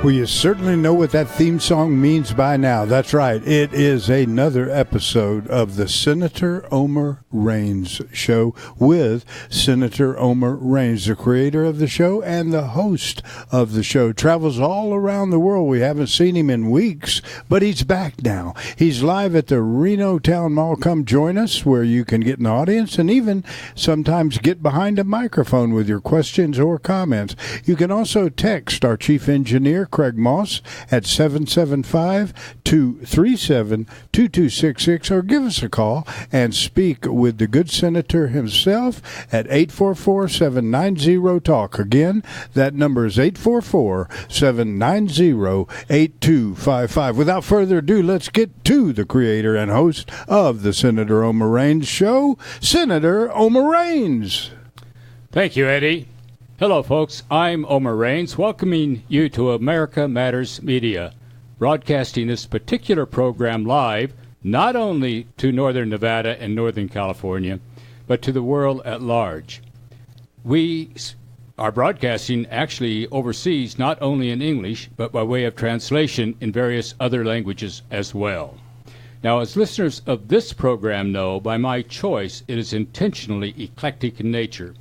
Well, you certainly know what that theme song means by now. That's right. It is another episode of the Senator Omer Raines Show with Senator Omer Raines, the creator of the show and the host of the show. Travels all around the world. We haven't seen him in weeks, but he's back now. He's live at the Reno Town Mall. Come join us where you can get in the audience and even sometimes get behind a microphone with your questions or comments. You can also text our chief engineer, Craig Moss, at 775-237-2266, or give us a call and speak with the good senator himself at 844-790-TALK. Again, that number is 844-790-8255. Without further ado, let's get to the creator and host of the Senator Omer Raines Show, Senator Omer Raines. Thank you, Eddie. Hello, folks. I'm Omer Raines, welcoming you to America Matters Media, broadcasting this particular program live, not only to Northern Nevada and Northern California, but to the world at large. We are broadcasting actually overseas, not only in English, but by way of translation in various other languages as well. Now, as listeners of this program know, by my choice, it is intentionally eclectic in nature.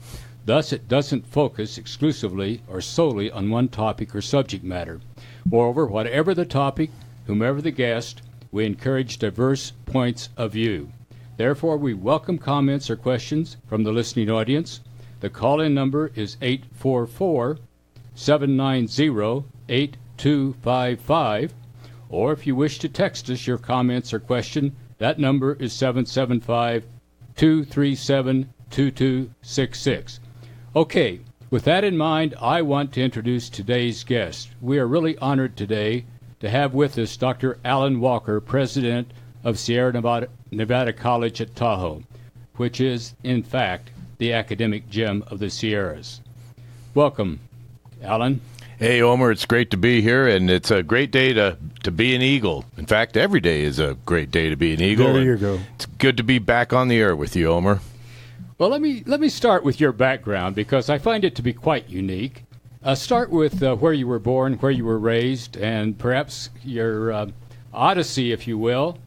Thus, it doesn't focus exclusively or solely on one topic or subject matter. Moreover, whatever the topic, whomever the guest, we encourage diverse points of view. Therefore, we welcome comments or questions from the listening audience. The call-in number is 844-790-8255. Or if you wish to text us your comments or question, that number is 775-237-2266. Okay, with that in mind, I want to introduce today's guest. We are really honored today to have with us Dr. Alan Walker, president of Sierra Nevada College at Tahoe, which is, in fact, the academic gem of the Sierras. Welcome, Alan. Hey, Omer, it's great to be here, and it's a great day to be an Eagle. In fact, every day is a great day to be an Eagle. There you go. It's good to be back on the air with you, Omer. Well, let me start with your background because I find it to be quite unique. Start with where you were born, where you were raised, and perhaps your odyssey, if you will,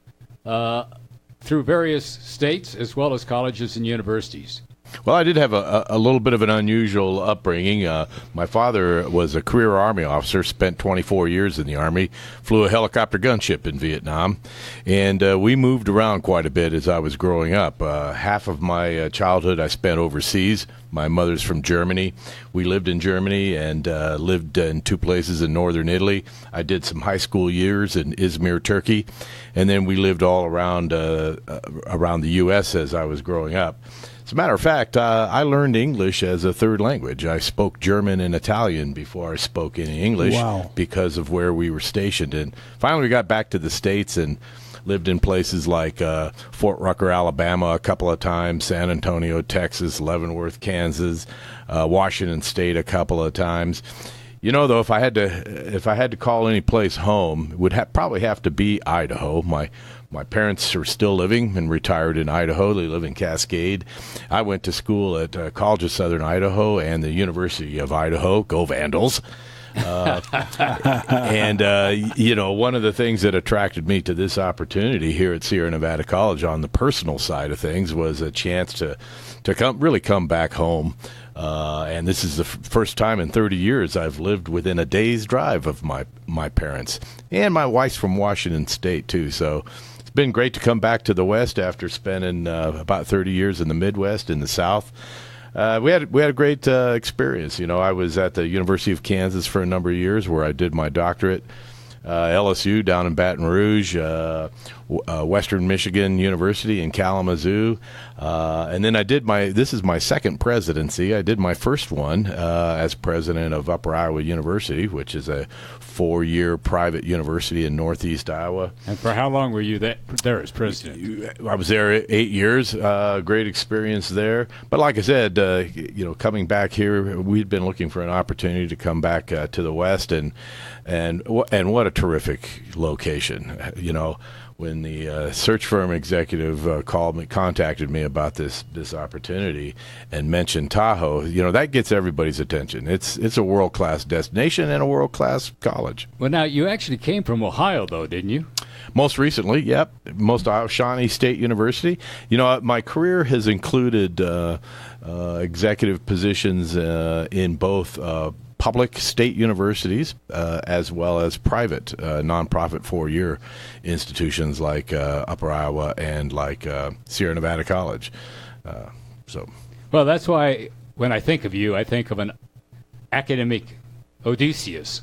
through various states as well as colleges and universities. Well, I did have a little bit of an unusual upbringing. My father was a career Army officer, spent 24 years in the Army, flew a helicopter gunship in Vietnam, and we moved around quite a bit as I was growing up. Half of my childhood I spent overseas. My mother's from Germany. We lived in Germany and lived in two places in northern Italy. I did some high school years in Izmir, Turkey, and then we lived all around the U.S. as I was growing up. As a matter of fact, I learned English as a third language. I spoke German and Italian before I spoke any English. Wow. Because of where we were stationed. And finally we got back to the States and lived in places like Fort Rucker, Alabama a couple of times, San Antonio, Texas, Leavenworth, Kansas, Washington State a couple of times. You know, though, if I had to call any place home, it would probably have to be Idaho. My parents are still living and retired in Idaho. They live in Cascade. I went to school at College of Southern Idaho and the University of Idaho. Go Vandals. And, one of the things that attracted me to this opportunity here at Sierra Nevada College on the personal side of things was a chance to come back home. And this is the first time in 30 years I've lived within a day's drive of my parents. And my wife's from Washington State, too, so it's been great to come back to the West after spending about 30 years in the Midwest, in the South. We had a great experience. You know, I was at the University of Kansas for a number of years where I did my doctorate. LSU down in Baton Rouge, Western Michigan University in Kalamazoo, and then this is my second presidency. I did my first one as president of Upper Iowa University, which is a 4-year private university in northeast Iowa. And for how long were you there as president? I was there 8 years. Great experience there. But like I said, coming back here, we'd been looking for an opportunity to come back to the West, and what a terrific location. When the search firm executive contacted me about this opportunity and mentioned Tahoe, that gets everybody's attention. It's a world-class destination and a world-class college. Well, now, you actually came from Ohio, though, didn't you? Most recently, yep. Shawnee State University. My career has included executive positions in both public state universities as well as private nonprofit 4-year institutions like Upper Iowa and like Sierra Nevada College. Well, that's why when I think of you, I think of an academic Odysseus.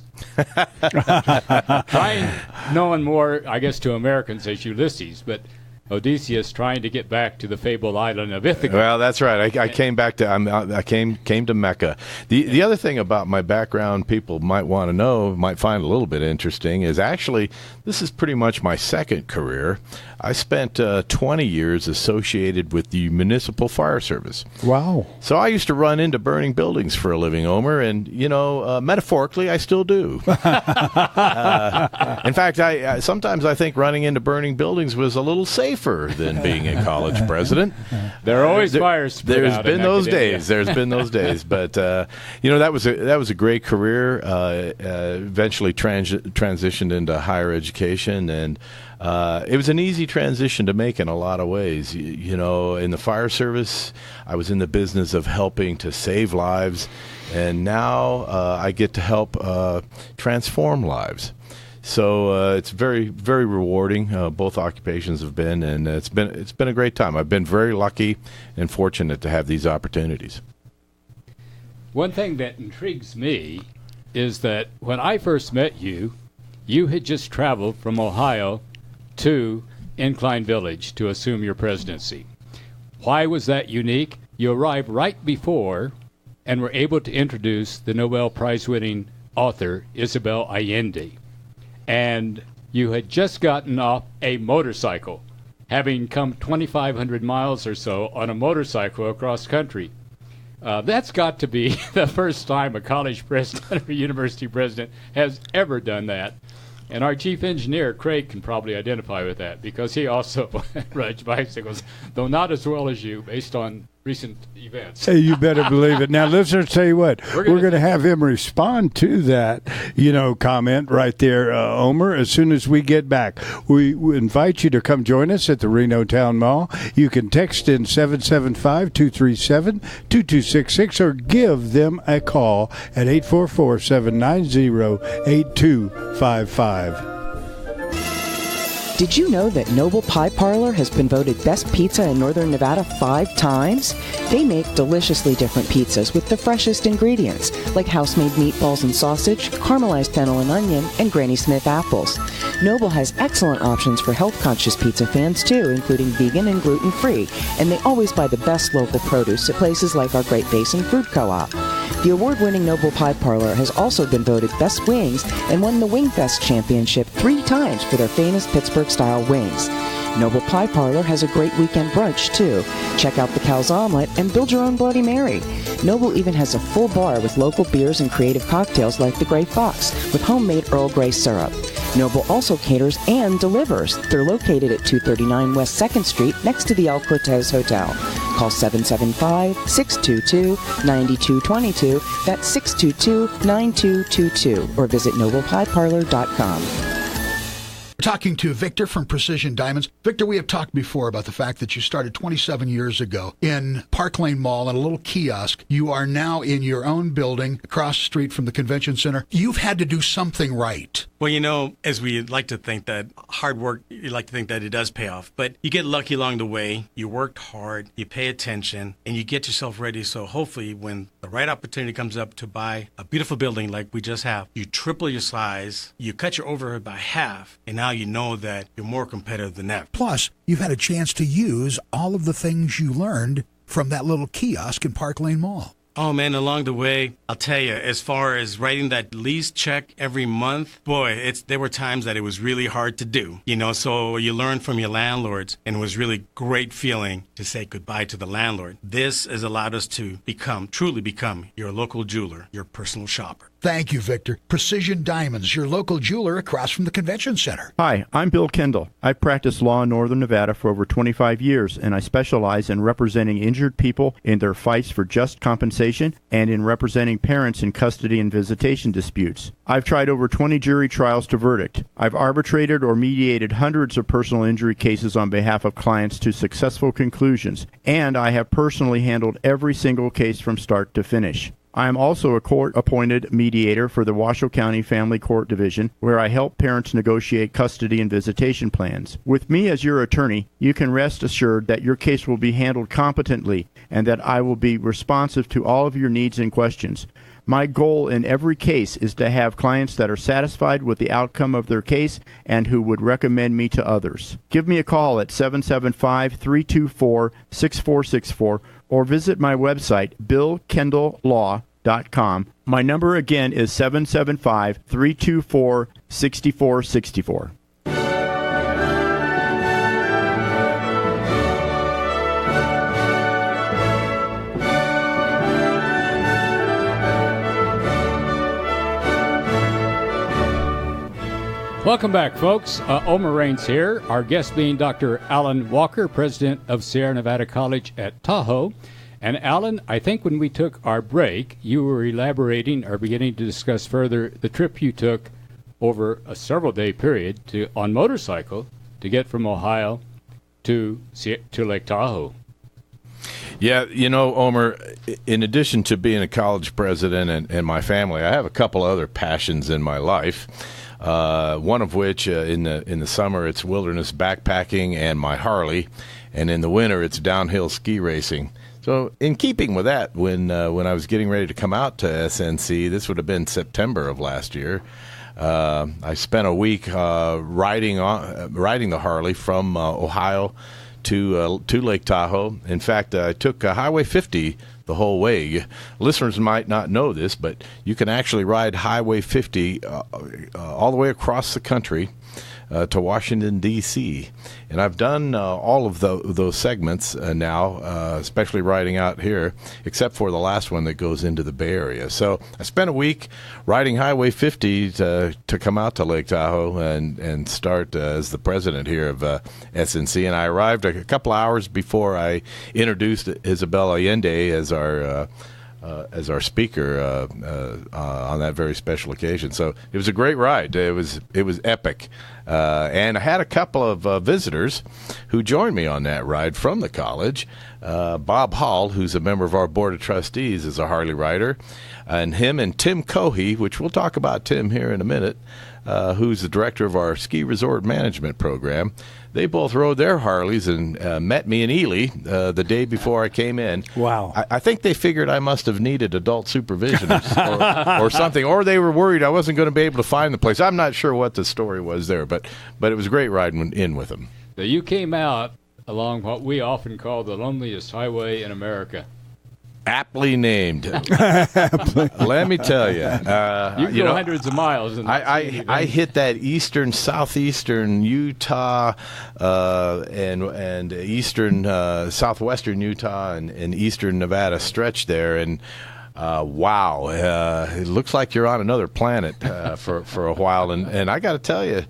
Known more, I guess, to Americans as Ulysses, but Odysseus trying to get back to the fabled island of Ithaca. Well, that's right. I came back to I came to Mecca. The other thing about my background people might want to know, might find a little bit interesting, is actually this is pretty much my second career. I spent 20 years associated with the municipal fire service. Wow. So I used to run into burning buildings for a living, Omer, and, metaphorically, I still do. In fact, sometimes I think running into burning buildings was a little safer than being a college president. There are always fires. There's been those days. There's been those days. But, that was a great career. Eventually transitioned into higher education, and it was an easy transition to make in a lot of ways. In the fire service, I was in the business of helping to save lives, and now I get to help transform lives. So it's very, very rewarding. Both occupations have been, and it's been a great time. I've been very lucky and fortunate to have these opportunities. One thing that intrigues me is that when I first met you, you had just traveled from Ohio to Incline Village to assume your presidency. Why was that unique? You arrived right before and were able to introduce the Nobel Prize-winning author Isabel Allende. And you had just gotten off a motorcycle, having come 2,500 miles or so on a motorcycle across country. That's got to be the first time a college president or university president has ever done that. And our chief engineer, Craig, can probably identify with that because he also rides bicycles, though not as well as you, based on recent events. Hey, you better believe it. Now, listeners, tell you what, we're going to have him respond to that, comment right there, Omer, as soon as we get back. We invite you to come join us at the Reno Town Mall. You can text in 775-237-2266 or give them a call at 844-790-8255. Did you know that Noble Pie Parlor has been voted best pizza in Northern Nevada 5 times? They make deliciously different pizzas with the freshest ingredients, like house-made meatballs and sausage, caramelized fennel and onion, and Granny Smith apples. Noble has excellent options for health-conscious pizza fans, too, including vegan and gluten-free, and they always buy the best local produce at places like our Great Basin Fruit Co-op. The award-winning Noble Pie Parlor has also been voted Best Wings and won the Wingfest Championship 3 times for their famous Pittsburgh-style wings. Noble Pie Parlor has a great weekend brunch, too. Check out the Cow's Omelet and build your own Bloody Mary. Noble even has a full bar with local beers and creative cocktails like the Gray Fox with homemade Earl Grey syrup. Noble also caters and delivers. They're located at 239 West 2nd Street next to the El Cortez Hotel. Call 775-622-9222. That's 622-9222. Or visit noblepieparlor.com. We're talking to Victor from Precision Diamonds. Victor, we have talked before about the fact that you started 27 years ago in Park Lane Mall in a little kiosk. You are now in your own building across the street from the convention center. You've had to do something right. Well, as we like to think that hard work, you like to think that it does pay off. But you get lucky along the way. You worked hard, you pay attention, and you get yourself ready. So hopefully when the right opportunity comes up to buy a beautiful building like we just have, you triple your size, you cut your overhead by half, and now you know that you're more competitive than ever. Plus, you've had a chance to use all of the things you learned from that little kiosk in Park Lane Mall. Oh, man, along the way, I'll tell you, as far as writing that lease check every month, boy, there were times that it was really hard to do. So you learn from your landlords, and it was really great feeling to say goodbye to the landlord. This has allowed us to truly become your local jeweler, your personal shopper. Thank you, Victor. Precision Diamonds, your local jeweler across from the convention center. Hi, I'm Bill Kendall. I've practiced law in Northern Nevada for over 25 years, and I specialize in representing injured people in their fights for just compensation and in representing parents in custody and visitation disputes. I've tried over 20 jury trials to verdict. I've arbitrated or mediated hundreds of personal injury cases on behalf of clients to successful conclusions, and I have personally handled every single case from start to finish. I am also a court-appointed mediator for the Washoe County Family Court Division, where I help parents negotiate custody and visitation plans. With me as your attorney, you can rest assured that your case will be handled competently and that I will be responsive to all of your needs and questions. My goal in every case is to have clients that are satisfied with the outcome of their case and who would recommend me to others. Give me a call at 775-324-6464 or visit my website, billkendalllaw.com. My number again is 775-324-6464. Welcome back, folks. Omer Raines here. Our guest being Dr. Alan Walker, president of Sierra Nevada College at Tahoe. And Alan, I think when we took our break, you were elaborating or beginning to discuss further the trip you took over a several-day period on motorcycle to get from Ohio to Lake Tahoe. Yeah, Omer, in addition to being a college president and my family, I have a couple other passions in my life. One of which in the summer it's wilderness backpacking and my Harley, and in the winter it's downhill ski racing. So in keeping with that, when I was getting ready to come out to SNC, this would have been September of last year. I spent a week riding the Harley from Ohio to Lake Tahoe. In fact, I took Highway 50 the whole way. Listeners might not know this, but you can actually ride Highway 50 all the way across the country to Washington, D.C. And I've done all of those segments now, especially riding out here, except for the last one that goes into the Bay Area. So I spent a week riding Highway 50 to come out to Lake Tahoe and start as the president here of SNC. And I arrived a couple hours before I introduced Isabel Allende as our speaker on that very special occasion. So it was a great ride. It was epic. And I had a couple of visitors who joined me on that ride from the college. Bob Hall, who's a member of our board of trustees, is a Harley rider. And him and Tim Cohey, which we'll talk about Tim here in a minute, who's the director of our ski resort management program. They both rode their Harleys and met me in Ely the day before I came in. Wow. I think they figured I must have needed adult supervision or something, or they were worried I wasn't going to be able to find the place. I'm not sure what the story was there, but it was great riding in with them. Now, you came out along what we often call the loneliest highway in America. Aptly named. Let me tell you. You go hundreds of miles. I hit that southeastern Utah, and eastern, southwestern Utah and eastern Nevada stretch there, and wow, it looks like you're on another planet for a while. And I got to tell you,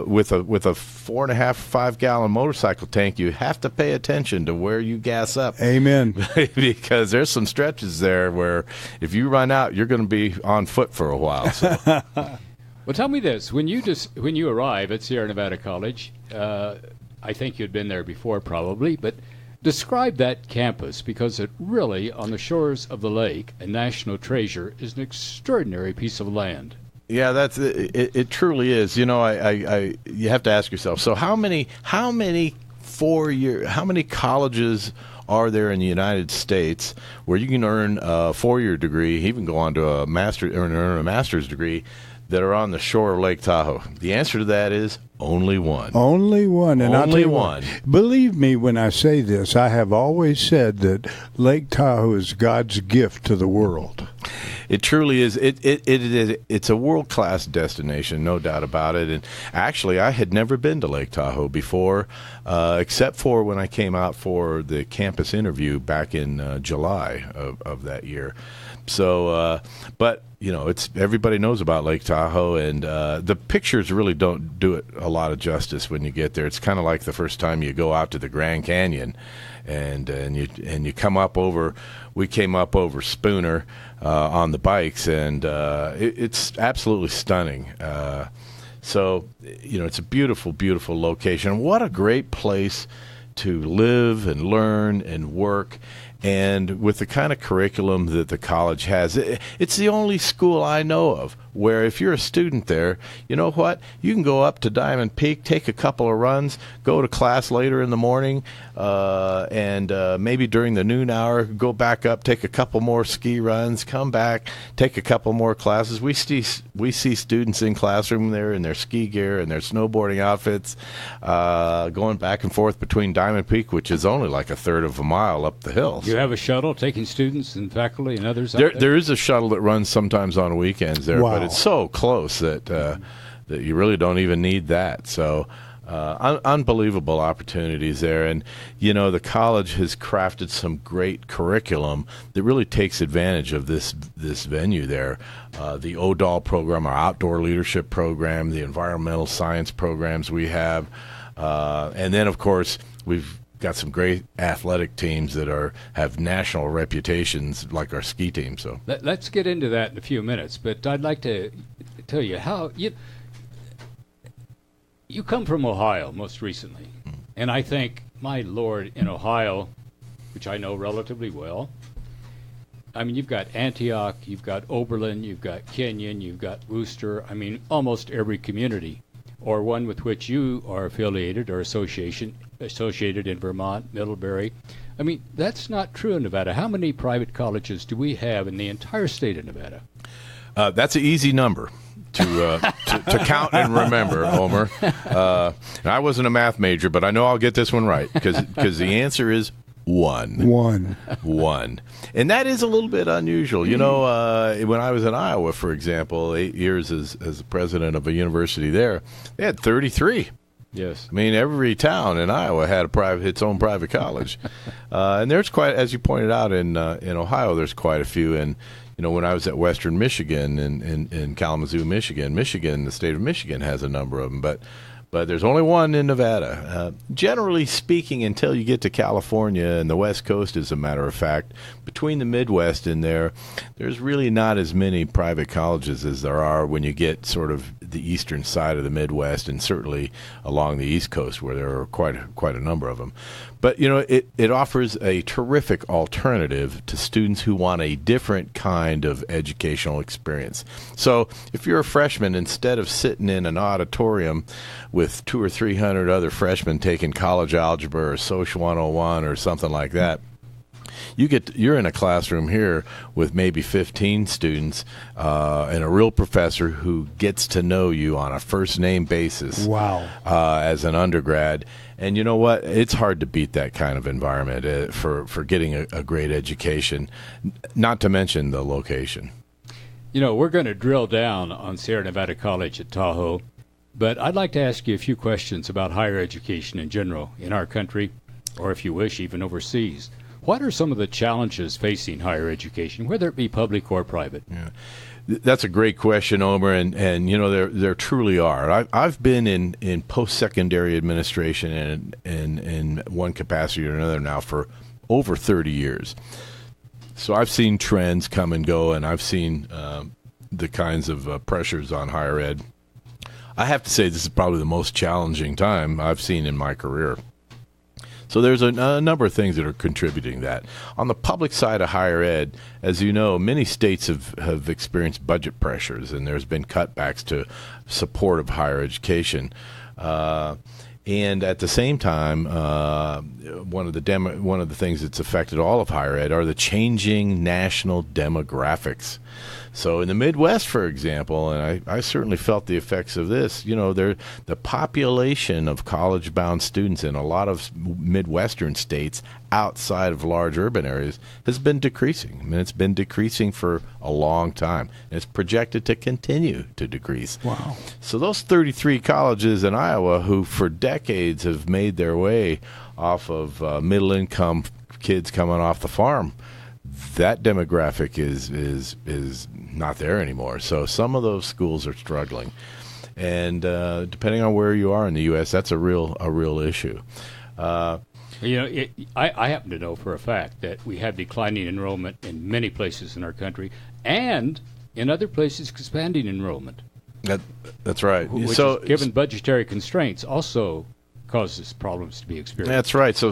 with a 4.5, 5 gallon motorcycle tank, you have to pay attention to where you gas up. Amen. Because there's some stretches there where if you run out, you're going to be on foot for a while. So. Well, tell me this: when you arrive at Sierra Nevada College, I think you'd been there before, probably, but describe that campus, because it really, on the shores of the lake, a national treasure, is an extraordinary piece of land. Yeah, it truly is. You have to ask yourself. So how many colleges are there in the United States where you can earn a 4-year degree, even go on to earn a master's degree, that are on the shore of Lake Tahoe? The answer to that is only one. Only one. And I'll tell Only you one. what, believe me when I say this, I have always said that Lake Tahoe is God's gift to the world. It truly is. It's a world-class destination, no doubt about it. And actually, I had never been to Lake Tahoe before, except for when I came out for the campus interview back in July of that year. So, but you know, it's everybody knows about Lake Tahoe, and the pictures really don't do it a lot of justice when you get there. It's kind of like the first time you go out to the Grand Canyon, and you come up over. We came up over Spooner on the bikes, and it's absolutely stunning. So, you know, it's a beautiful, beautiful location. What a great place to live and learn and work. And with the kind of curriculum that the college has, it's the only school I know of where if you're a student there, you know what? You can go up to Diamond Peak, take a couple of runs, go to class later in the morning, and maybe during the noon hour, go back up, take a couple more ski runs, come back, take a couple more classes. We see students in classroom there in their ski gear and their snowboarding outfits, going back and forth between Diamond Peak, which is only like a third of a mile up the hill. You have a shuttle taking students and faculty and others out there? There is a shuttle that runs sometimes on weekends there, Wow. but it's so close that that you really don't even need that. So unbelievable opportunities there. And, you know, the college has crafted some great curriculum that really takes advantage of this venue there. The ODAL program, our outdoor leadership program, the environmental science programs we have. And then, of course, we've got some great athletic teams that have national reputations, like our ski team. So Let's get into that in a few minutes, but I'd like to tell you how you come from Ohio most recently, and I think, my Lord, in Ohio, which I know relatively well, I mean, you've got Antioch, you've got Oberlin, you've got Kenyon, you've got Wooster. I mean, almost every community, or one with which you are affiliated or associated in Vermont, Middlebury. I mean, that's not true in Nevada. How many private colleges do we have in the entire state of Nevada? That's an easy number to count and remember, Homer. I wasn't a math major, but I know I'll get this one right because the answer is one. One. And that is a little bit unusual. You know, when I was in Iowa, for example, 8 years as the president of a university there, they had 33. Yes. I mean, every town in Iowa had its own private college. And there's quite, as you pointed out, in Ohio, there's quite a few. And, you know, when I was at Western Michigan in Kalamazoo, Michigan, the state of Michigan has a number of them. But there's only one in Nevada. Generally speaking, until you get to California and the West Coast, as a matter of fact, between the Midwest and there's really not as many private colleges as there are when you get sort of the eastern side of the Midwest, and certainly along the East Coast, where there are quite a number of them. But, you know, it offers a terrific alternative to students who want a different kind of educational experience. So if you're a freshman, instead of sitting in an auditorium with 200 or 300 other freshmen taking college algebra or Social 101 or something like that, you're in a classroom here with maybe 15 students and a real professor who gets to know you on a first name basis. Wow. As an undergrad. And you know what? It's hard to beat that kind of environment for getting a great education, not to mention the location. You know, we're going to drill down on Sierra Nevada College at Tahoe, but I'd like to ask you a few questions about higher education in general in our country, or if you wish, even overseas. What are some of the challenges facing higher education, whether it be public or private? Yeah. That's a great question, Omer, and you know, there truly are. I've been in post-secondary administration and in one capacity or another now for over 30 years. So I've seen trends come and go, and I've seen the kinds of pressures on higher ed. I have to say this is probably the most challenging time I've seen in my career. So there's a number of things that are contributing to that. On the public side of higher ed, as you know, many states have experienced budget pressures, and there's been cutbacks to support of higher education. And at the same time, one of the things that's affected all of higher ed are the changing national demographics. So in the Midwest, for example, and I certainly felt the effects of this, the population of college-bound students in a lot of Midwestern states outside of large urban areas has been decreasing. I mean, it's been decreasing for a long time. And it's projected to continue to decrease. Wow. So those 33 colleges in Iowa who for decades have made their way off of middle-income kids coming off the farm, that demographic is not there anymore. So some of those schools are struggling. And depending on where you are in the U.S., that's a real issue. I happen to know for a fact that we have declining enrollment in many places in our country, and in other places expanding enrollment. That's right. Which So, is, given budgetary constraints, also causes problems to be experienced. That's right. So,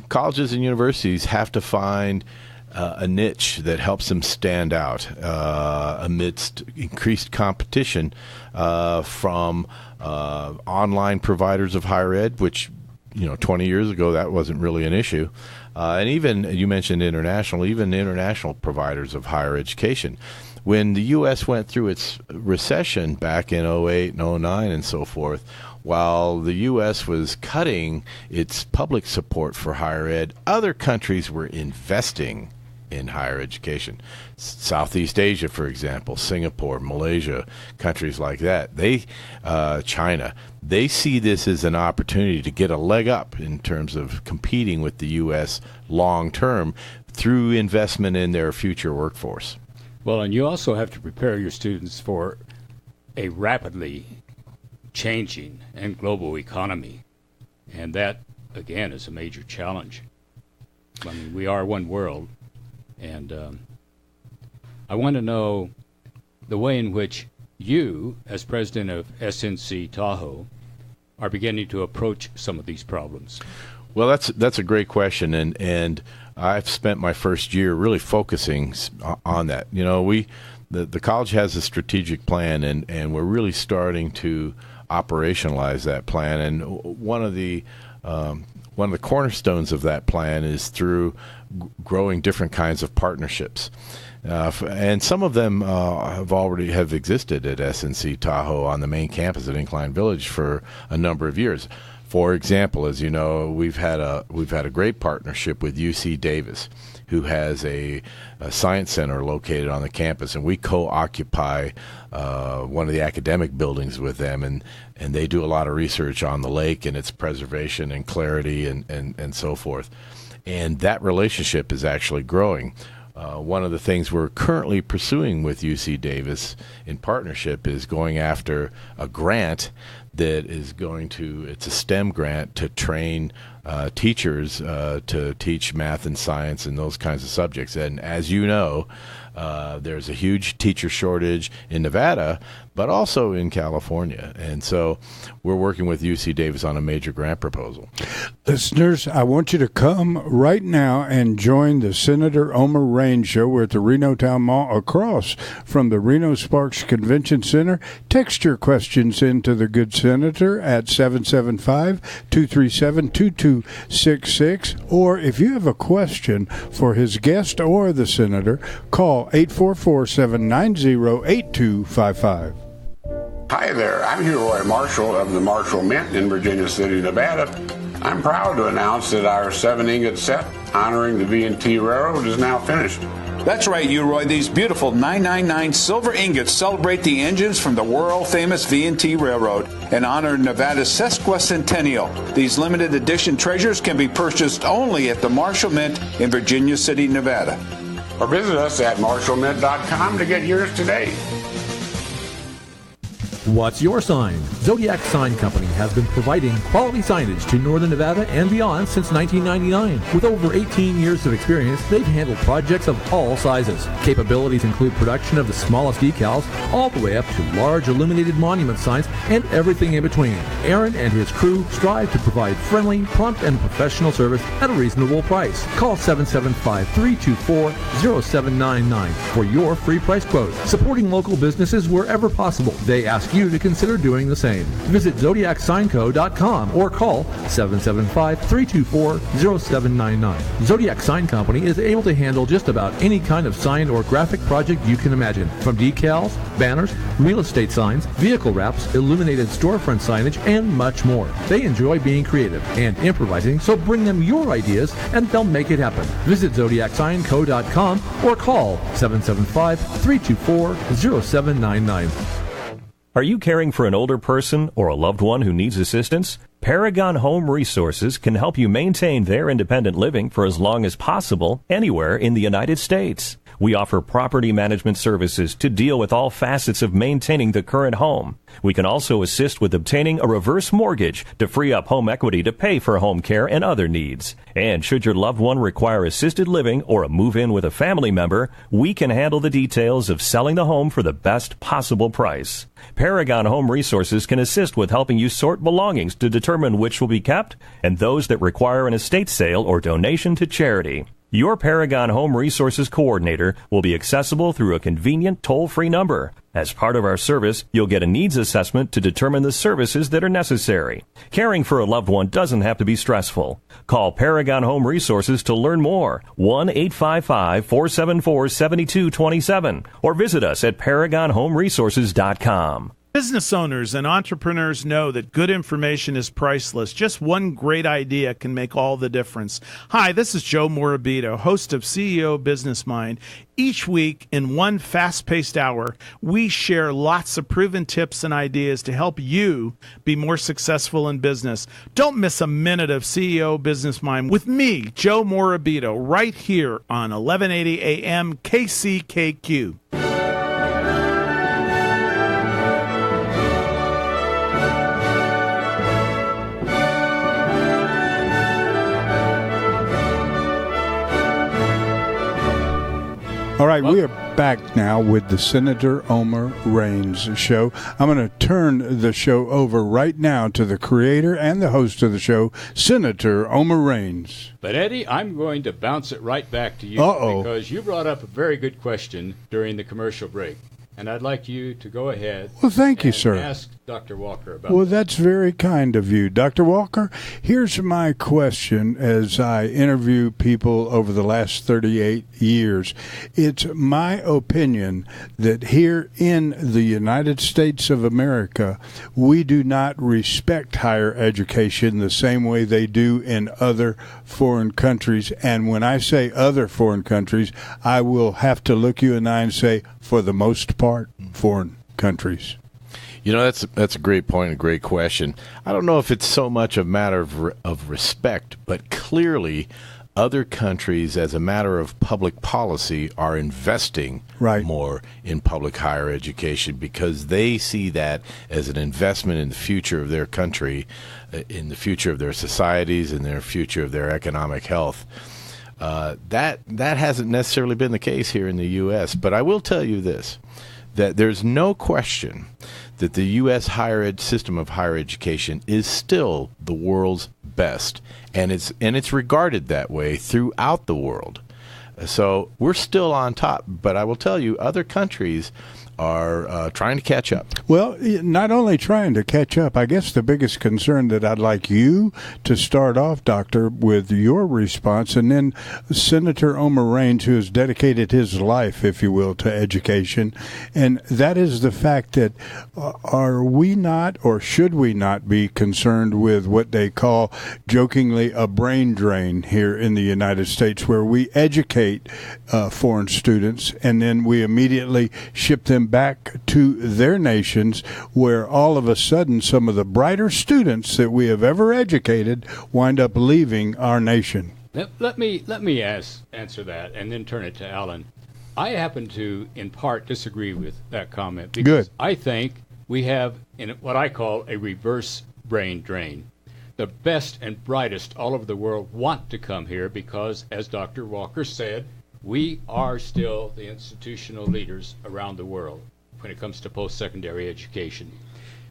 colleges and universities have to find a niche that helps them stand out amidst increased competition from online providers of higher ed, which 20 years ago that wasn't really an issue. And even, you mentioned international providers of higher education. When the U.S. went through its recession back in 2008 and 2009 and so forth, while the U.S. was cutting its public support for higher ed, other countries were investing in higher education. Southeast Asia, for example, Singapore, Malaysia, countries like that, China, they see this as an opportunity to get a leg up in terms of competing with the U.S. long term through investment in their future workforce. Well, and you also have to prepare your students for a rapidly changing and global economy. And that, again, is a major challenge. I mean, we are one world. And I want to know the way in which you, as president of SNC Tahoe, are beginning to approach some of these problems. Well, that's a great question, and I've spent my first year really focusing on that. The college has a strategic plan, and we're really starting to operationalize that plan. And one of the cornerstones of that plan is through growing different kinds of partnerships. And some of them have existed at SNC Tahoe on the main campus at Incline Village for a number of years. For example, as you know, we've had a great partnership with UC Davis, who has a science center located on the campus, and we co-occupy one of the academic buildings with them, and they do a lot of research on the lake and its preservation and clarity and so forth. And that relationship is actually growing. One of the things we're currently pursuing with UC Davis in partnership is going after a grant that is it's a STEM grant to train teachers to teach math and science and those kinds of subjects. And as you know, there's a huge teacher shortage in Nevada, but also in California. And so we're working with UC Davis on a major grant proposal. Listeners, I want you to come right now and join the Senator Omer Raines Show. We're at the Reno Town Mall across from the Reno Sparks Convention Center. Text your questions into the good senator at 775-237-2266. Or if you have a question for his guest or the senator, call 844-790-8255. Hi there, I'm Hugh Roy Marshall of the Marshall Mint in Virginia City, Nevada. I'm proud to announce that our 7-ingot set honoring the V&T Railroad is now finished. That's right, Roy. These beautiful 999 silver ingots celebrate the engines from the world-famous V&T Railroad and honor Nevada's sesquicentennial. These limited edition treasures can be purchased only at the Marshall Mint in Virginia City, Nevada. Or visit us at marshallmint.com to get yours today. What's your sign? Zodiac Sign Company has been providing quality signage to Northern Nevada and beyond since 1999. With over 18 years of experience, they've handled projects of all sizes. Capabilities include production of the smallest decals all the way up to large illuminated monument signs and everything in between. Aaron and his crew strive to provide friendly, prompt, and professional service at a reasonable price. Call 775-324-0799 for your free price quote. Supporting local businesses wherever possible. They ask you you to consider doing the same. Visit ZodiacSignCo.com or call 775-324-0799. Zodiac Sign Company is able to handle just about any kind of sign or graphic project you can imagine, from decals, banners, real estate signs, vehicle wraps, illuminated storefront signage, and much more. They enjoy being creative and improvising, so bring them your ideas and they'll make it happen. Visit ZodiacSignCo.com or call 775-324-0799. Are you caring for an older person or a loved one who needs assistance? Paragon Home Resources can help you maintain their independent living for as long as possible anywhere in the United States. We offer property management services to deal with all facets of maintaining the current home. We can also assist with obtaining a reverse mortgage to free up home equity to pay for home care and other needs. And should your loved one require assisted living or a move-in with a family member, we can handle the details of selling the home for the best possible price. Paragon Home Resources can assist with helping you sort belongings to determine which will be kept and those that require an estate sale or donation to charity. Your Paragon Home Resources coordinator will be accessible through a convenient toll-free number. As part of our service, you'll get a needs assessment to determine the services that are necessary. Caring for a loved one doesn't have to be stressful. Call Paragon Home Resources to learn more. 1-855-474-7227 or visit us at ParagonHomeResources.com. Business owners and entrepreneurs know that good information is priceless. Just one great idea can make all the difference. Hi, this is Joe Morabito, host of CEO Business Mind. Each week, in one fast-paced hour, we share lots of proven tips and ideas to help you be more successful in business. Don't miss a minute of CEO Business Mind with me, Joe Morabito, right here on 1180 AM KCKQ. All right, we are back now with the Senator Omer Raines Show. I'm going to turn the show over right now to the creator and the host of the show, Senator Omer Raines. But, Eddie, I'm going to bounce it right back to you because you brought up a very good question during the commercial break. And I'd like you to go ahead. Well, thank you, sir. Ask Dr. Walker about Well, that's very kind of you. Dr. Walker, here's my question as I interview people over the last 38 years. It's my opinion that here in the United States of America, we do not respect higher education the same way they do in other foreign countries. And when I say other foreign countries, I will have to look you in the eye and say, for the most part, foreign countries. You know, that's a great point, a great question. I don't know if it's so much a matter of respect, but clearly other countries, as a matter of public policy, are investing more in public higher education because they see that as an investment in the future of their country, in the future of their societies, in their future of their economic health. That hasn't necessarily been the case here in the U.S., but I will tell you this, that there's no question that the U.S. system of higher education is still the world's best, and it's regarded that way throughout the world. So we're still on top, but I will tell you, other countries are trying to catch up. Well, not only trying to catch up, I guess the biggest concern that I'd like you to start off, Doctor, with your response, and then Senator Omer Raines, who has dedicated his life, if you will, to education, and that is the fact that are we not, or should we not be concerned with what they call jokingly a brain drain here in the United States, where we educate foreign students and then we immediately ship them back to their nations, where all of a sudden some of the brighter students that we have ever educated wind up leaving our nation. Let me answer that and then turn it to Alan. I happen to, in part, disagree with that comment because I think we have in what I call a reverse brain drain. The best and brightest all over the world want to come here because, as Dr. Walker said, we are still the institutional leaders around the world when it comes to post-secondary education.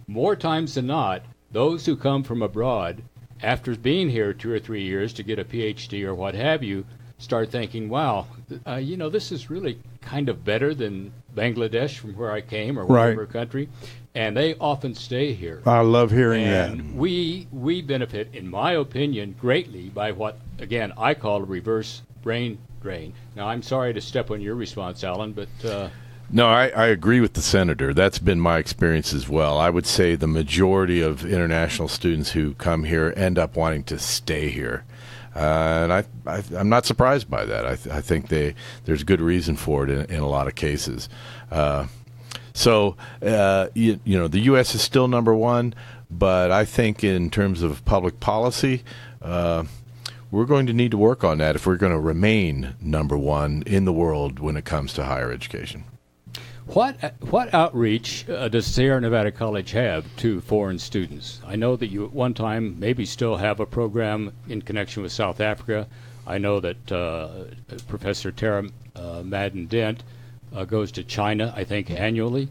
More times than not, those who come from abroad, after being here 2 or 3 years to get a PhD or what have you, start thinking, wow, this is really kind of better than Bangladesh, from where I came, or whatever country. And they often stay here. I love hearing that. And we benefit, in my opinion, greatly by what, again, I call a reverse brain drain. Now, I'm sorry to step on your response, Alan, but... No, I agree with the senator. That's been my experience as well. I would say the majority of international students who come here end up wanting to stay here. And I'm not surprised by that. I think there's good reason for it in a lot of cases. So the U.S. is still number one, but I think in terms of public policy, we're going to need to work on that if we're going to remain number one in the world when it comes to higher education. What outreach does Sierra Nevada College have to foreign students? I know that you at one time maybe still have a program in connection with South Africa. I know that Professor Tara Madden-Dent goes to China, I think, annually.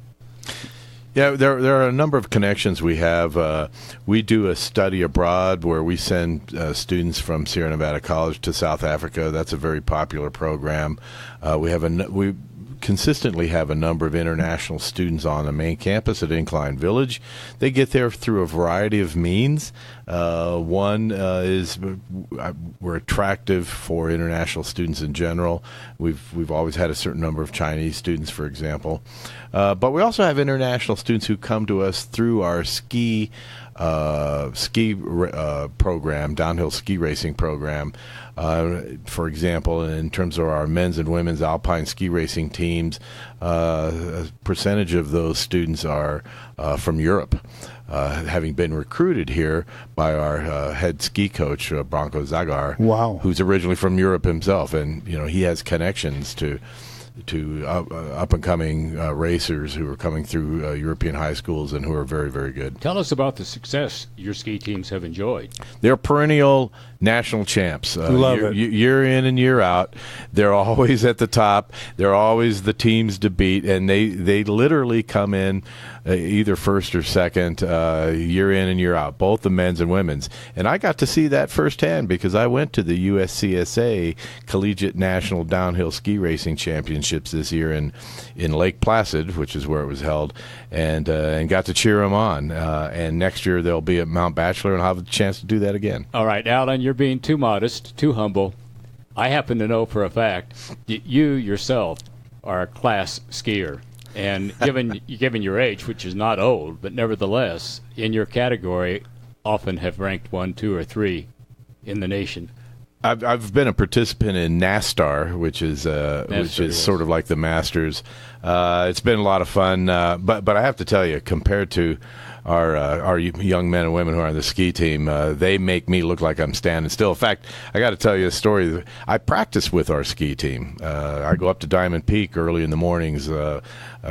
Yeah, there are a number of connections we have. We do a study abroad where we send students from Sierra Nevada College to South Africa. That's a very popular program. We consistently have a number of international students on the main campus at Incline Village. They get there through a variety of means. One is we're attractive for international students in general. We've always had a certain number of Chinese students, for example. But we also have international students who come to us through our ski program, downhill ski racing program. For example, in terms of our men's and women's alpine ski racing teams, a percentage of those students are from Europe, having been recruited here by our head ski coach, Branko Zagar, who's originally from Europe himself, and he has connections to up-and-coming racers who are coming through European high schools and who are very, very good. Tell us about the success your ski teams have enjoyed. They're perennial national champs. Love it. Year in and year out. They're always at the top. They're always the teams to beat, and they literally come in either first or second year in and year out, both the men's and women's. And I got to see that firsthand because I went to the USCSA Collegiate National Downhill Ski Racing Championships this year in Lake Placid, which is where it was held, and got to cheer them on. And next year they'll be at Mount Bachelor, and I'll have a chance to do that again. All right, Alan, you're being too modest, too humble. I happen to know for a fact you yourself are a class skier. And given your age, which is not old, but nevertheless, in your category, often have ranked 1, 2, or 3 in the nation. I've been a participant in NASTAR, which is sort of like the Masters. It's been a lot of fun, but I have to tell you, compared to our young men and women who are on the ski team, they make me look like I'm standing still. In fact, I got to tell you a story. I practice with our ski team. I go up to Diamond Peak early in the mornings a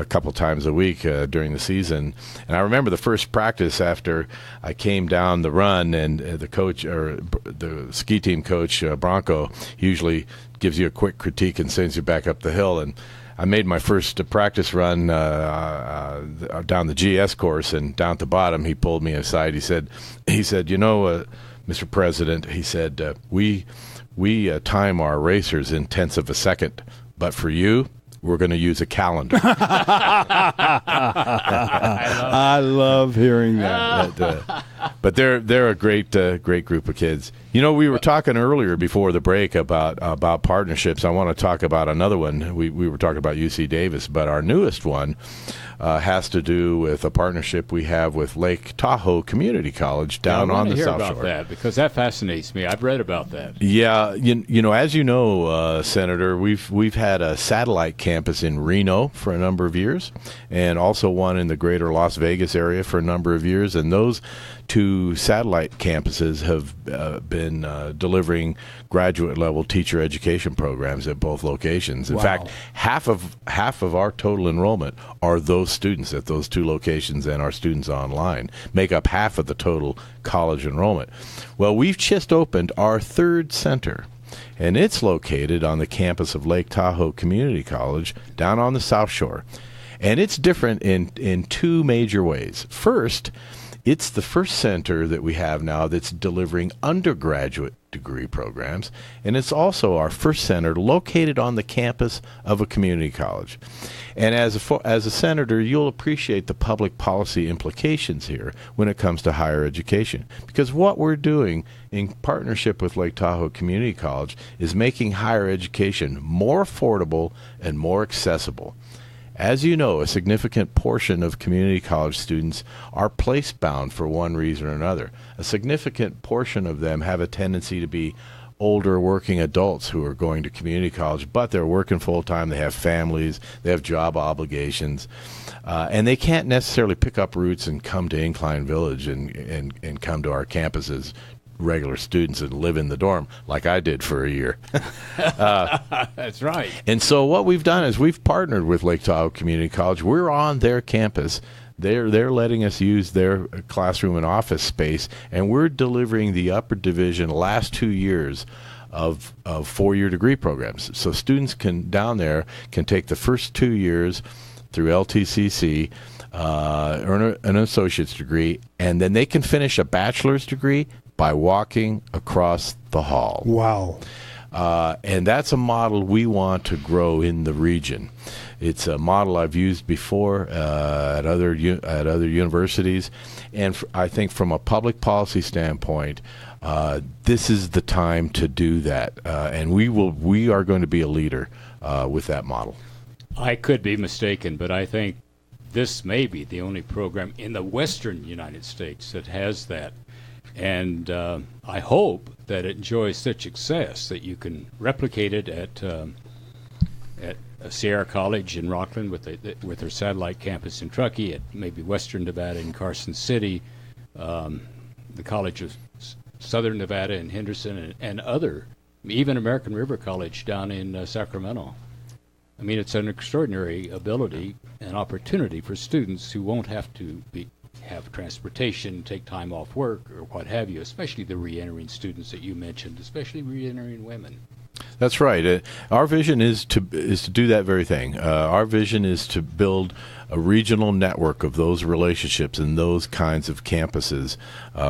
couple times a week during the season. And I remember the first practice after I came down the run, and the coach, or the ski team coach, Branko, usually gives you a quick critique and sends you back up the hill. And I made my first practice run down the GS course, and down at the bottom, he pulled me aside. He said, Mr. President, he said, we time our racers in tenths of a second, but for you, we're going to use a calendar. I love hearing that. But they're a great group of kids. We were talking earlier before the break about partnerships. I want to talk about another one. We were talking about UC Davis, but our newest one has to do with a partnership we have with Lake Tahoe Community College down on the South Shore. I want to hear about that because that fascinates me. I've read about that. Yeah, as you know, Senator, we've had a satellite campus in Reno for a number of years, and also one in the greater Las Vegas area for a number of years, and those two satellite campuses have been delivering graduate-level teacher education programs at both locations. In fact, half of our total enrollment are those students at those two locations, and our students online make up half of the total college enrollment. Well, we've just opened our third center, and it's located on the campus of Lake Tahoe Community College down on the South Shore. And it's different in two major ways. First, it's the first center that we have now that's delivering undergraduate degree programs, and it's also our first center located on the campus of a community college. And as a senator, you'll appreciate the public policy implications here when it comes to higher education, because what we're doing in partnership with Lake Tahoe Community College is making higher education more affordable and more accessible. As you know, a significant portion of community college students are place-bound for one reason or another. A significant portion of them have a tendency to be older working adults who are going to community college, but they're working full-time, they have families, they have job obligations, and they can't necessarily pick up roots and come to Incline Village and come to our campuses regular students and live in the dorm like I did for a year. That's right. And so what we've done is we've partnered with Lake Tahoe Community College. We're on their campus. They're letting us use their classroom and office space, and we're delivering the upper division last 2 years of 4-year degree programs. So students down there can take the first 2 years through LTCC, earn an associate's degree, and then they can finish a bachelor's degree by walking across the hall. Wow. And that's a model we want to grow in the region. It's a model I've used before at other universities, and I think from a public policy standpoint, this is the time to do that, and we are going to be a leader with that model. I could be mistaken, but I think this may be the only program in the western United States that has that. And I hope that it enjoys such success that you can replicate it at Sierra College in Rockland with their satellite campus in Truckee, at maybe Western Nevada in Carson City, the College of Southern Nevada in Henderson, and other, even American River College down in Sacramento. I mean, it's an extraordinary ability and opportunity for students who won't have to have transportation, take time off work, or what have you, especially the re-entering students that you mentioned, especially re-entering women. That's right. Our vision is to do that very thing. Our vision is to build a regional network of those relationships and those kinds of campuses,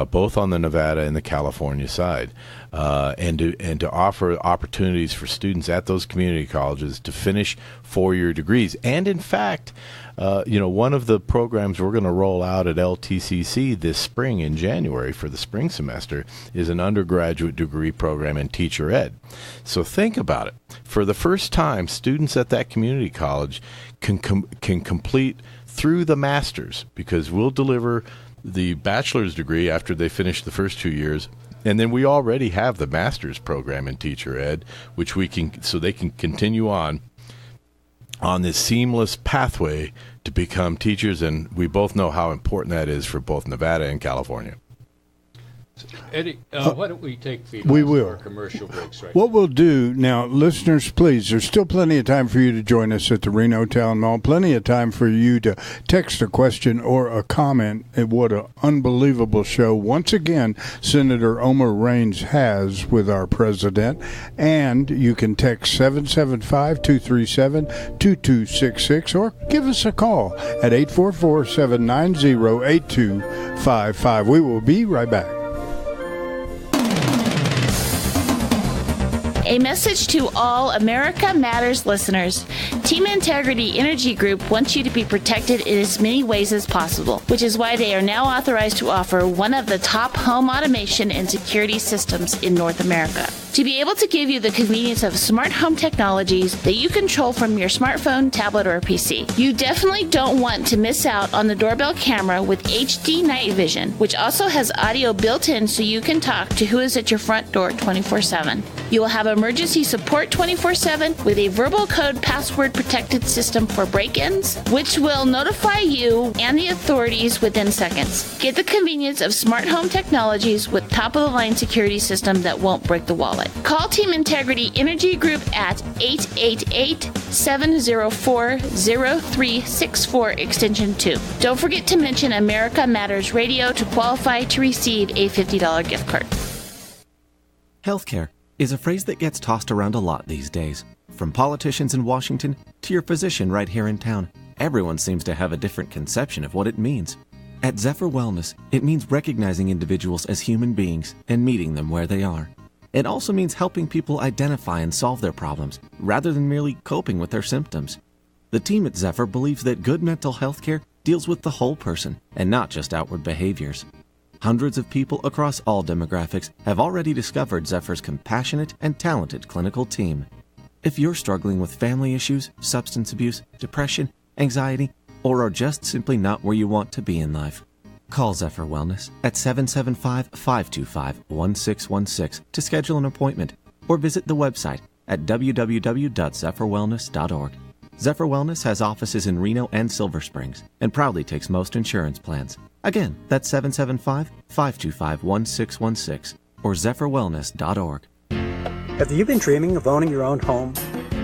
both on the Nevada and the California side, and to offer opportunities for students at those community colleges to finish 4-year degrees. And in fact, one of the programs we're going to roll out at LTCC this spring in January for the spring semester is an undergraduate degree program in teacher ed. So think about it. For the first time, students at that community college can complete through the master's, because we'll deliver the bachelor's degree after they finish the first 2 years. And then we already have the master's program in teacher ed, which so they can continue on this seamless pathway to become teachers, and we both know how important that is for both Nevada and California. Eddie, why don't we take the our commercial breaks right What we'll do now, listeners, please, there's still plenty of time for you to join us at the Reno Town Mall, plenty of time for you to text a question or a comment. What an unbelievable show. Once again, Senator Omer Raines has with our president, and you can text 775-237-2266 or give us a call at 844-790-8255. We will be right back. A message to all America Matters listeners. Team Integrity Energy Group wants you to be protected in as many ways as possible, which is why they are now authorized to offer one of the top home automation and security systems in North America. To be able to give you the convenience of smart home technologies that you control from your smartphone, tablet, or PC. You definitely don't want to miss out on the doorbell camera with HD night vision, which also has audio built in so you can talk to who is at your front door 24/7. You will have emergency support 24/7 with a verbal code password protected system for break-ins, which will notify you and the authorities within seconds. Get the convenience of smart home technologies with top-of-the-line security system that won't break the wallet. Call Team Integrity Energy Group at 888-704-0364 extension 2. Don't forget to mention America Matters Radio to qualify to receive a $50 gift card. Healthcare is a phrase that gets tossed around a lot these days. From politicians in Washington to your physician right here in town, everyone seems to have a different conception of what it means. At Zephyr Wellness, it means recognizing individuals as human beings and meeting them where they are. It also means helping people identify and solve their problems, rather than merely coping with their symptoms. The team at Zephyr believes that good mental health care deals with the whole person, and not just outward behaviors. Hundreds of people across all demographics have already discovered Zephyr's compassionate and talented clinical team. If you're struggling with family issues, substance abuse, depression, anxiety, or are just simply not where you want to be in life, call Zephyr Wellness at 775-525-1616 to schedule an appointment, or visit the website at www.zephyrwellness.org. Zephyr Wellness has offices in Reno and Silver Springs and proudly takes most insurance plans. Again, that's 775-525-1616 or zephyrwellness.org. Have you been dreaming of owning your own home?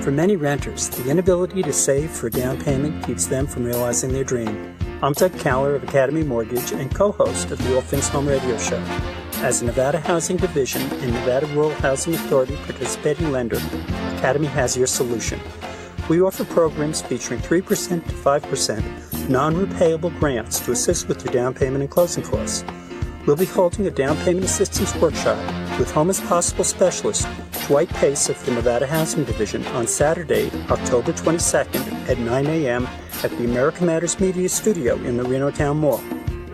For many renters, the inability to save for a down payment keeps them from realizing their dream. I'm Doug Cowler of Academy Mortgage and co-host of the All Things Home radio show. As a Nevada Housing Division and Nevada Rural Housing Authority participating lender, Academy has your solution. We offer programs featuring 3% to 5% non-repayable grants to assist with your down payment and closing costs. We'll be holding a down payment assistance workshop with Home as Possible specialist Dwight Pace of the Nevada Housing Division on Saturday, October 22nd at 9 a.m. at the America Matters Media Studio in the Reno Town Mall.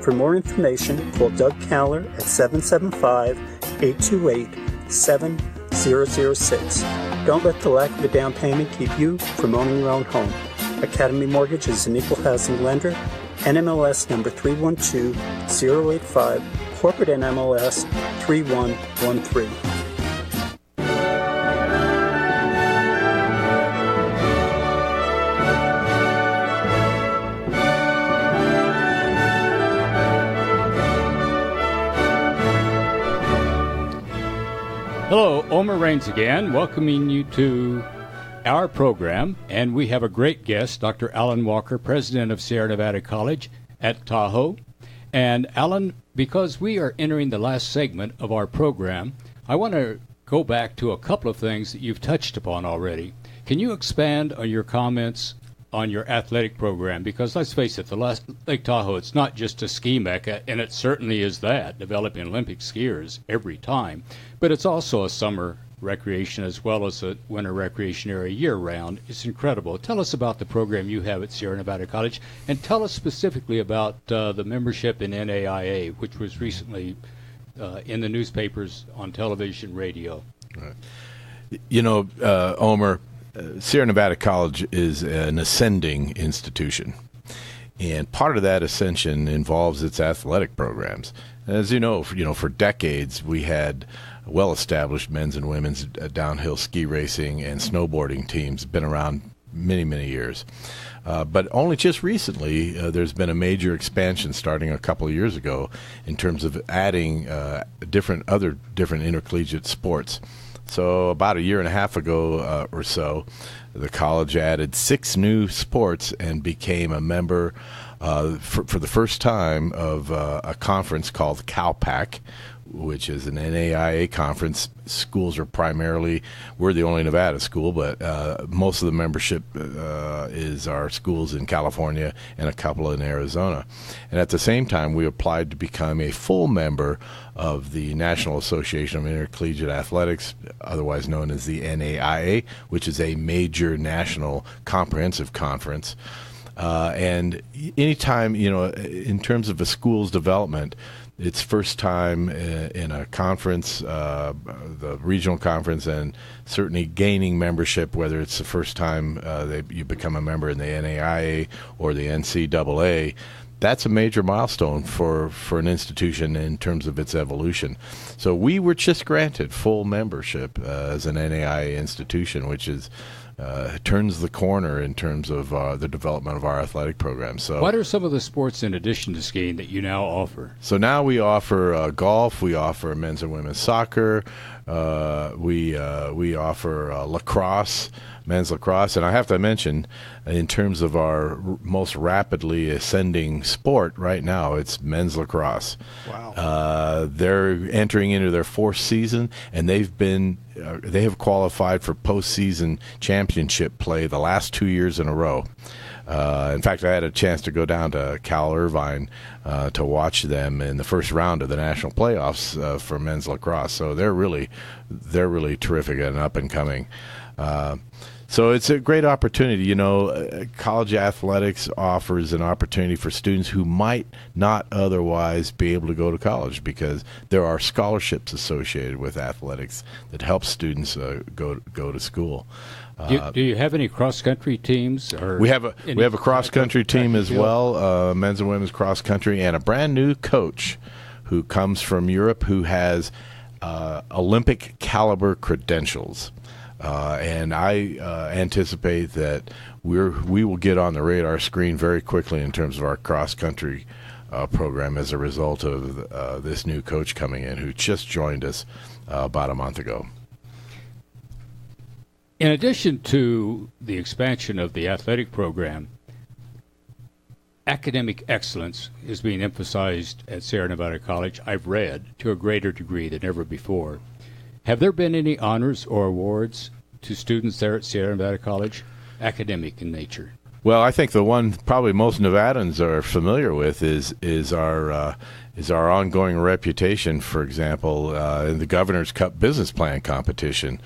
For more information, call Doug Cowler at 775-828-7006. Don't let the lack of a down payment keep you from owning your own home. Academy Mortgage is an equal housing lender. NMLS number 312085, corporate NMLS 3113. Hello, Omer Raines again, welcoming you to our program, and we have a great guest, Dr. Alan Walker, president of Sierra Nevada College at Tahoe. And Alan, because we are entering the last segment of our program, I want to go back to a couple of things that you've touched upon already. Can you expand on your comments on your athletic program? Because let's face it, Lake Tahoe, it's not just a ski mecca, and it certainly is that, developing Olympic skiers every time, but it's also a summer recreation as well as a winter recreation area year-round. It's incredible. Tell us about the program you have at Sierra Nevada College, and tell us specifically about the membership in NAIA, which was recently in the newspapers, on television, radio. Right. You know, Omer, Sierra Nevada College is an ascending institution, and part of that ascension involves its athletic programs. As you know, for decades we had well-established men's and women's downhill ski racing and snowboarding teams, been around many, many years. But only just recently, there's been a major expansion starting a couple of years ago in terms of adding different intercollegiate sports. So about a year and a half ago or so, the college added 6 new sports and became a member for the first time of a conference called CalPAC, which is an NAIA conference. Schools are we're the only Nevada school, but most of the membership is our schools in California and a couple in Arizona. And at the same time, we applied to become a full member of the National Association of Intercollegiate Athletics, otherwise known as the NAIA, which is a major national comprehensive conference. And anytime, in terms of a school's development, it's first time in a conference, the regional conference, and certainly gaining membership, whether it's the first time you become a member in the NAIA or the NCAA. That's a major milestone for an institution in terms of its evolution. So we were just granted full membership as an NAIA institution, which is turns the corner in terms of the development of our athletic program. So, what are some of the sports in addition to skiing that you now offer? So now we offer golf, we offer men's and women's soccer, we offer lacrosse, men's lacrosse, and I have to mention, in terms of our most rapidly ascending sport right now, it's men's lacrosse. Wow! They're entering into their 4th season, and they have qualified for postseason championship play the last 2 years in a row. In fact, I had a chance to go down to Cal Irvine to watch them in the first round of the national playoffs for men's lacrosse. So they're really terrific and up and coming. So it's a great opportunity. College athletics offers an opportunity for students who might not otherwise be able to go to college, because there are scholarships associated with athletics that help students go to school. Do you have any cross-country teams? Or we have a cross-country team as well, men's and women's cross-country, and a brand-new coach who comes from Europe who has Olympic-caliber credentials. And I anticipate that we will get on the radar screen very quickly in terms of our cross-country program as a result of this new coach coming in, who just joined us about a month ago. In addition to the expansion of the athletic program, academic excellence is being emphasized at Sierra Nevada College, I've read, to a greater degree than ever before. Have there been any honors or awards to students there at Sierra Nevada College, academic in nature? Well, I think the one probably most Nevadans are familiar with is our ongoing reputation. For example, in the Governor's Cup Business Plan competition,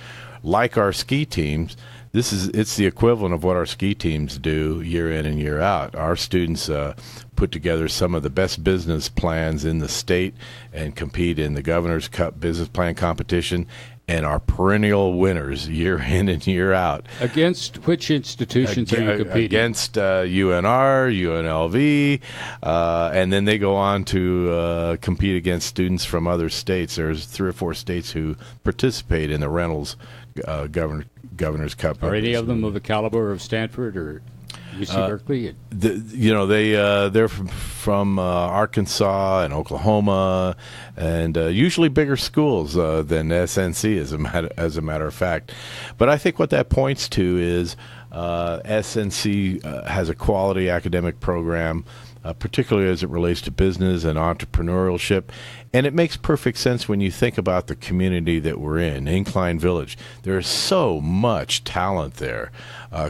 like our ski teams, it's the equivalent of what our ski teams do year in and year out. Our students put together some of the best business plans in the state and compete in the Governor's Cup Business Plan competition, and are perennial winners year in and year out. Against which institutions are you competing? Against UNR, UNLV, and then they go on to compete against students from other states. There's 3 or 4 states who participate in the Reynolds Governor's Cup. Are any of them of the caliber of Stanford or UC Berkeley? They're from Arkansas and Oklahoma, and usually bigger schools than SNC, as a matter of fact. But I think what that points to is SNC has a quality academic program, particularly as it relates to business and entrepreneurship. And it makes perfect sense when you think about the community that we're in, Incline Village. There's so much talent there.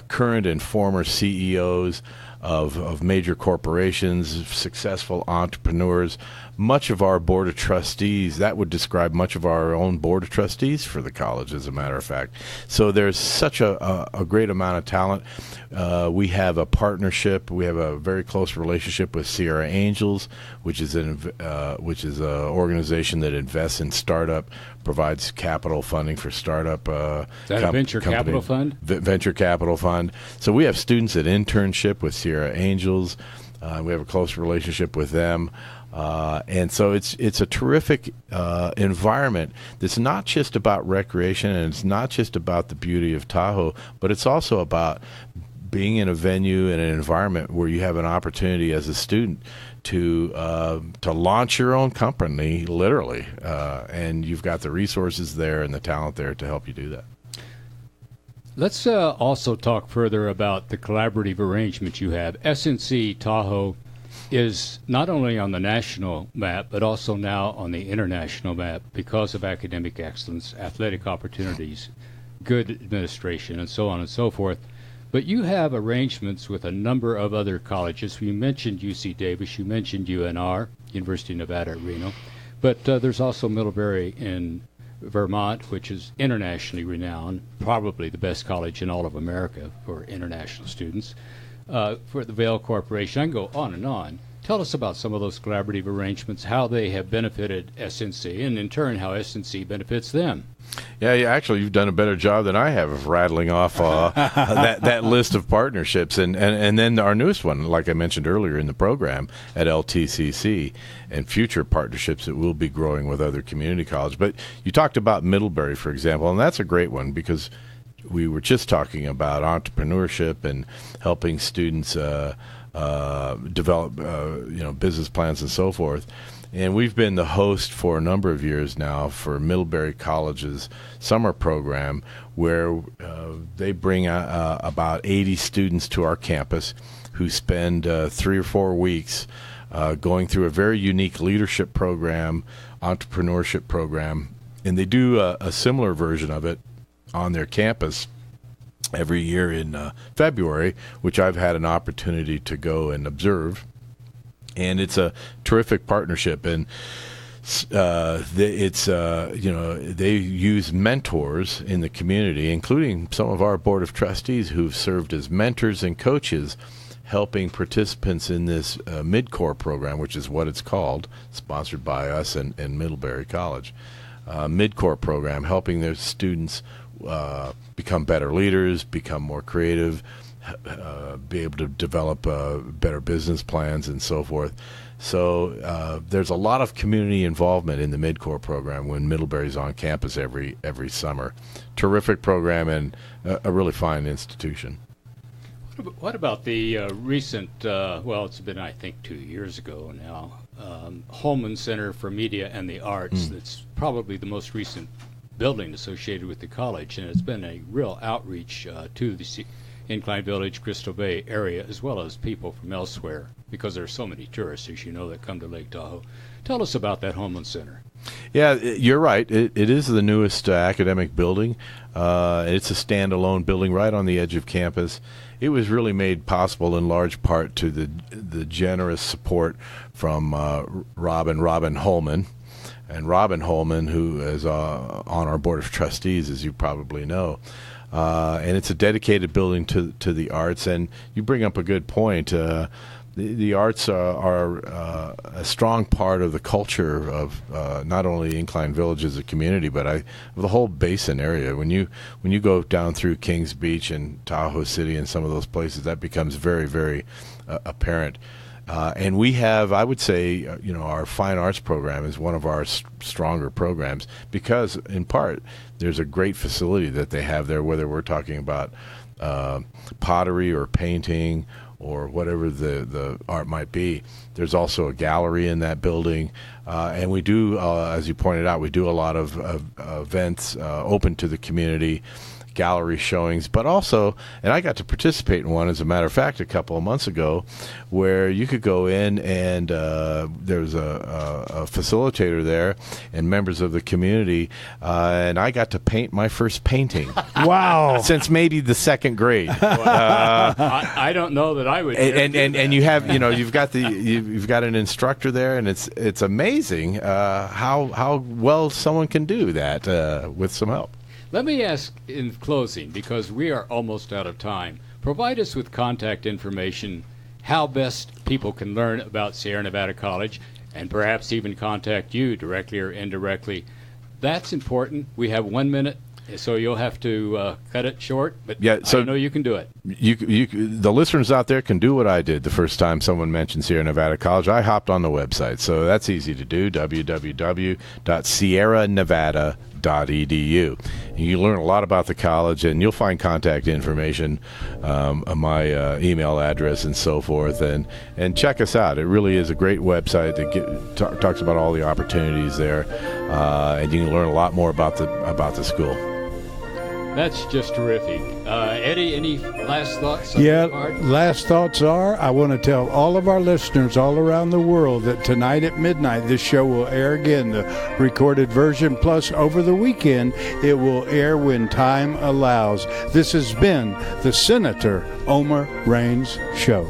Current and former CEOs of major corporations, successful entrepreneurs. Much of our board of trustees, that would describe much of our own board of trustees for the college, as a matter of fact. So there's such a great amount of talent. We have a partnership. We have a very close relationship with Sierra Angels, which is an organization that invests in startup, provides capital funding for startup. Is that a venture capital fund? Venture capital fund. So we have students at internship with Sierra Angels. We have a close relationship with them. And so it's a terrific environment that's not just about recreation, and it's not just about the beauty of Tahoe, but it's also about being in a venue and an environment where you have an opportunity as a student to launch your own company, literally, and you've got the resources there and the talent there to help you do that. Let's also talk further about the collaborative arrangement you have. SNC Tahoe is not only on the national map, but also now on the international map because of academic excellence, athletic opportunities, good administration, and so on and so forth. But you have arrangements with a number of other colleges. You mentioned UC Davis, you mentioned UNR, University of Nevada at Reno, but there's also Middlebury in Vermont, which is internationally renowned, probably the best college in all of America for international students. For the Vail Corporation, I can go on and on. Tell us about some of those collaborative arrangements, how they have benefited SNC, and in turn, how SNC benefits them. Yeah, actually, you've done a better job than I have of rattling off that list of partnerships. And then our newest one, like I mentioned earlier in the program, at LTCC, and future partnerships that will be growing with other community colleges. But you talked about Middlebury, for example, and that's a great one because we were just talking about entrepreneurship and helping students develop business plans and so forth. And we've been the host for a number of years now for Middlebury College's summer program, where they bring about 80 students to our campus who spend 3 or 4 weeks going through a very unique leadership program, entrepreneurship program. And they do a similar version of it on their campus every year in February, which I've had an opportunity to go and observe. And it's a terrific partnership, and they use mentors in the community, including some of our board of trustees who've served as mentors and coaches, helping participants in this mid-core program, which is what it's called, sponsored by us and Middlebury College. Mid-core program, helping their students become better leaders, become more creative, be able to develop better business plans and so forth. So there's a lot of community involvement in the mid-core program when Middlebury's on campus every summer. Terrific program and a really fine institution. What about the recent, it's been, I think, 2 years ago now, Holman Center for Media and the Arts? That's probably the most recent building associated with the college, and it's been a real outreach to the Incline Village, Crystal Bay area, as well as people from elsewhere, because there are so many tourists, as you know, that come to Lake Tahoe. Tell us about that Holman Center. Yeah, you're right. It is the newest academic building. It's a standalone building right on the edge of campus. It was really made possible in large part to the generous support from Robin Holman. And Robin Holman, who is on our board of trustees, as you probably know. And it's a dedicated building to the arts. And you bring up a good point. The arts are a strong part of the culture of not only Incline Village as a community, but of the whole basin area. When you go down through Kings Beach and Tahoe City and some of those places, that becomes very, very apparent. And we have, I would say, our fine arts program is one of our stronger programs because, in part, there's a great facility that they have there, whether we're talking about pottery or painting or whatever the art might be. There's also a gallery in that building. And we do, as you pointed out, we do a lot of events open to the community, gallery showings, but also, and I got to participate in one, as a matter of fact, a couple of months ago, where you could go in and there's a facilitator there and members of the community, and I got to paint my first painting. Wow! Since maybe the second grade. I don't know that I would. And you have, you've got an instructor there, and it's amazing how well someone can do that with some help. Let me ask in closing, because we are almost out of time, provide us with contact information, how best people can learn about Sierra Nevada College, and perhaps even contact you directly or indirectly. That's important. We have 1 minute, so you'll have to cut it short, but yeah, so I know you can do it. The listeners out there can do what I did the first time someone mentioned Sierra Nevada College. I hopped on the website, so that's easy to do, www.sierranevada.edu. You learn a lot about the college, and you'll find contact information, my email address, and so forth. And check us out. It really is a great website that talks about all the opportunities there, and you can learn a lot more about the school. That's just terrific. Eddie, any last thoughts? Last thoughts are, I want to tell all of our listeners all around the world that tonight at midnight, this show will air again, the recorded version, plus over the weekend, it will air when time allows. This has been the Senator Omer Raines Show.